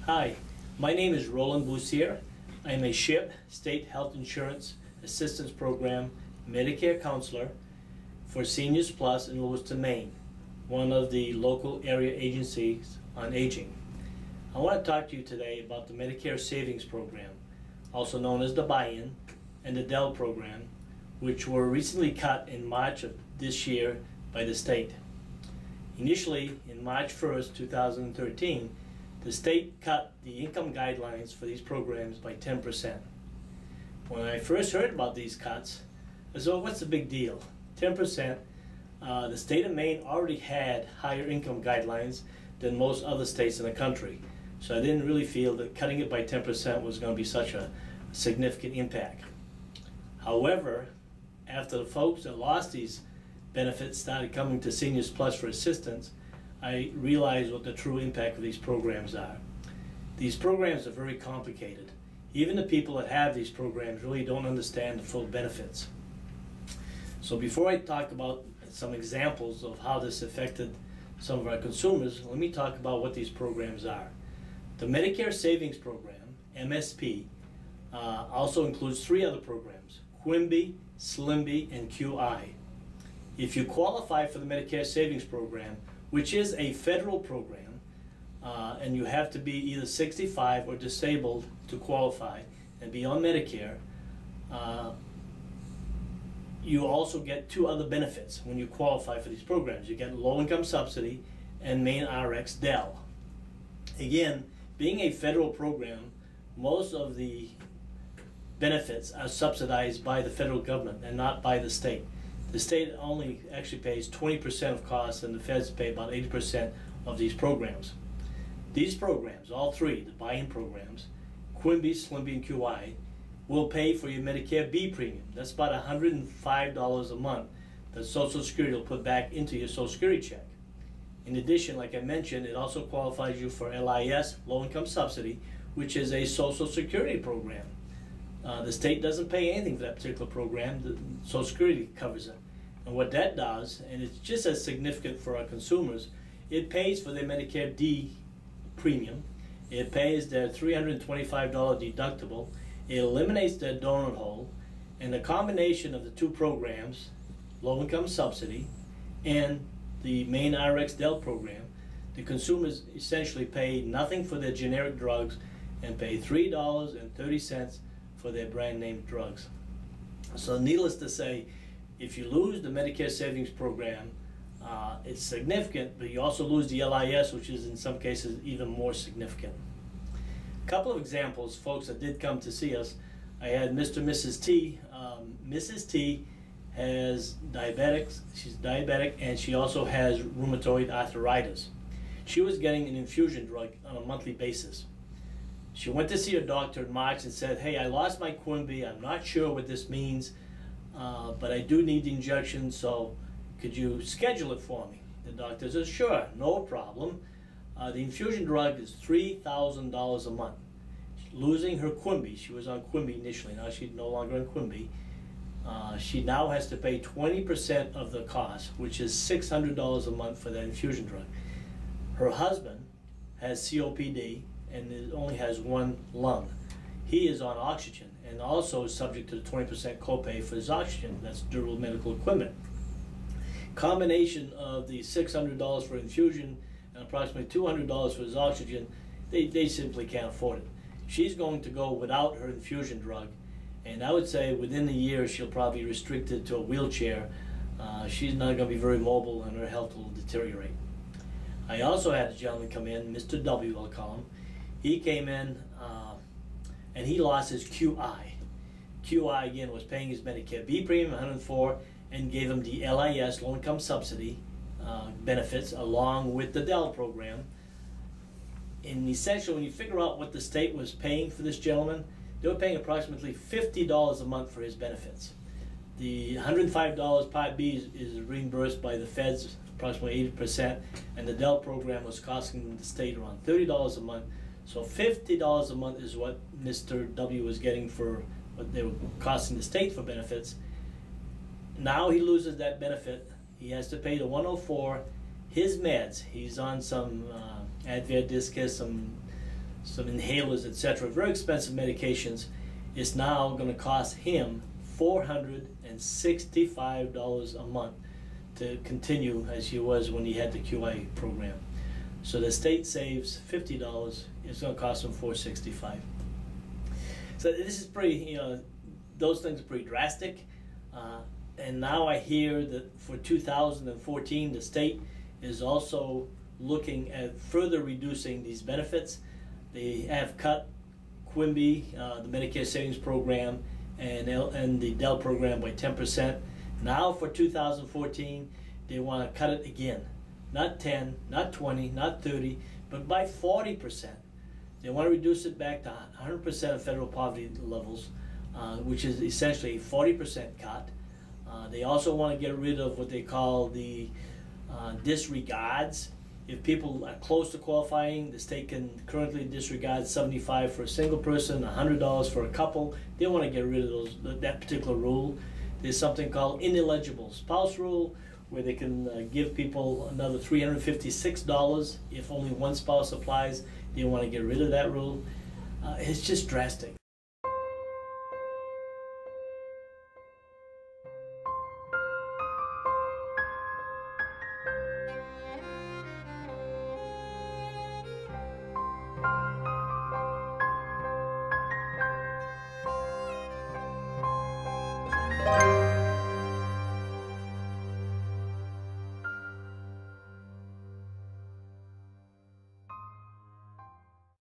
Hi, my name is Roland Boussier. I am a SHIP, State Health Insurance Assistance Program Medicare counselor for Seniors Plus in Lewiston, Maine, one of the local area agencies on aging. I want to talk to you today about the Medicare Savings Program, also known as the Buy-In, and the DEL program, which were recently cut in March of this year by the state. Initially, in March 1st, 2013, the state cut the income guidelines for these programs by 10%. When I first heard about these cuts, I said, well, what's the big deal? 10%. The state of Maine already had higher income guidelines than most other states in the country. So I didn't really feel that cutting it by 10% was going to be such a significant impact. However, after the folks that lost these benefits started coming to Seniors Plus for assistance, I realized what the true impact of these programs are. These programs are very complicated. Even the people that have these programs really don't understand the full benefits. So before I talk about some examples of how this affected some of our consumers, let me talk about what these programs are. The Medicare Savings Program, MSP, also includes three other programs: QIMBY, SLIMBY, and QI. If you qualify for the Medicare Savings Program, which is a federal program, and you have to be either 65 or disabled to qualify and be on Medicare, you also get two other benefits when you qualify for these programs. You get low-income subsidy and Maine RX DEL. Again, being a federal program, most of the benefits are subsidized by the federal government and not by the state. The state only actually pays 20% of costs, and the feds pay about 80% of these programs. These programs, all three, the buy-in programs, QIMBY, SLIMBY, and QI, will pay for your Medicare B premium. That's about $105 a month that Social Security will put back into your Social Security check. In addition, like I mentioned, it also qualifies you for LIS, low-income subsidy, which is a Social Security program. The state doesn't pay anything for that particular program. The Social Security covers it. And what that does, and it's just as significant for our consumers, it pays for their Medicare D premium. It pays their $325 deductible. It eliminates their donut hole. And the combination of the two programs, low-income subsidy and the Maine RX DEL program, the consumers essentially pay nothing for their generic drugs and pay $3.30 for their brand name drugs. So needless to say, if you lose the Medicare Savings Program, it's significant, but you also lose the LIS, which is in some cases even more significant. A couple of examples, folks that did come to see us. I had Mr. and Mrs. T. Mrs. T has diabetics. She's diabetic, and she also has rheumatoid arthritis. She was getting an infusion drug on a monthly basis. She went to see her doctor in March and said, hey, I lost my QIMBY. I'm not sure what this means, but I do need the injection, so could you schedule it for me? The doctor says, sure, no problem. The infusion drug is $3,000 a month. Losing her QIMBY, she was on QIMBY initially, now she's no longer on QIMBY. She now has to pay 20% of the cost, which is $600 a month for that infusion drug. Her husband has COPD, and it only has one lung. He is on oxygen and also is subject to the 20% copay for his oxygen. That's durable medical equipment. Combination of the $600 for infusion and approximately $200 for his oxygen, they simply can't afford it. She's going to go without her infusion drug, and I would say within a year she'll probably be restricted to a wheelchair. She's not going to be very mobile, and her health will deteriorate. I also had a gentleman come in, Mr. W, I'll call him. He came in and he lost his QI. QI, again, was paying his Medicare B premium, $104, and gave him the LIS, low-income subsidy benefits, along with the DEL program. And essentially, when you figure out what the state was paying for this gentleman, they were paying approximately $50 a month for his benefits. The $105 Part B is reimbursed by the feds, approximately 80%, and the DEL program was costing the state around $30 a month. So $50 a month is what Mr. W was getting for what they were costing the state for benefits. Now he loses that benefit. He has to pay the $104. His meds, he's on some Advair Discus, some inhalers, etc., very expensive medications, is now going to cost him $465 a month to continue as he was when he had the QI program. So the state saves $50, it's going to cost him $465. So this is pretty, those things are pretty drastic. And now I hear that for 2014, the state is also looking at further reducing these benefits. They have cut QIMBY, the Medicare Savings Program, and the Dell program by 10%. Now for 2014, they want to cut it again. Not 10, not 20, not 30, but by 40%. They want to reduce it back to 100% of federal poverty levels, which is essentially a 40% cut. They also want to get rid of what they call the disregards. If people are close to qualifying, the state can currently disregard $75 for a single person, $100 for a couple. They want to get rid of that particular rule. There's something called ineligible spouse rule, where they can give people another $356 if only one spouse applies. They want to get rid of that rule. It's just drastic.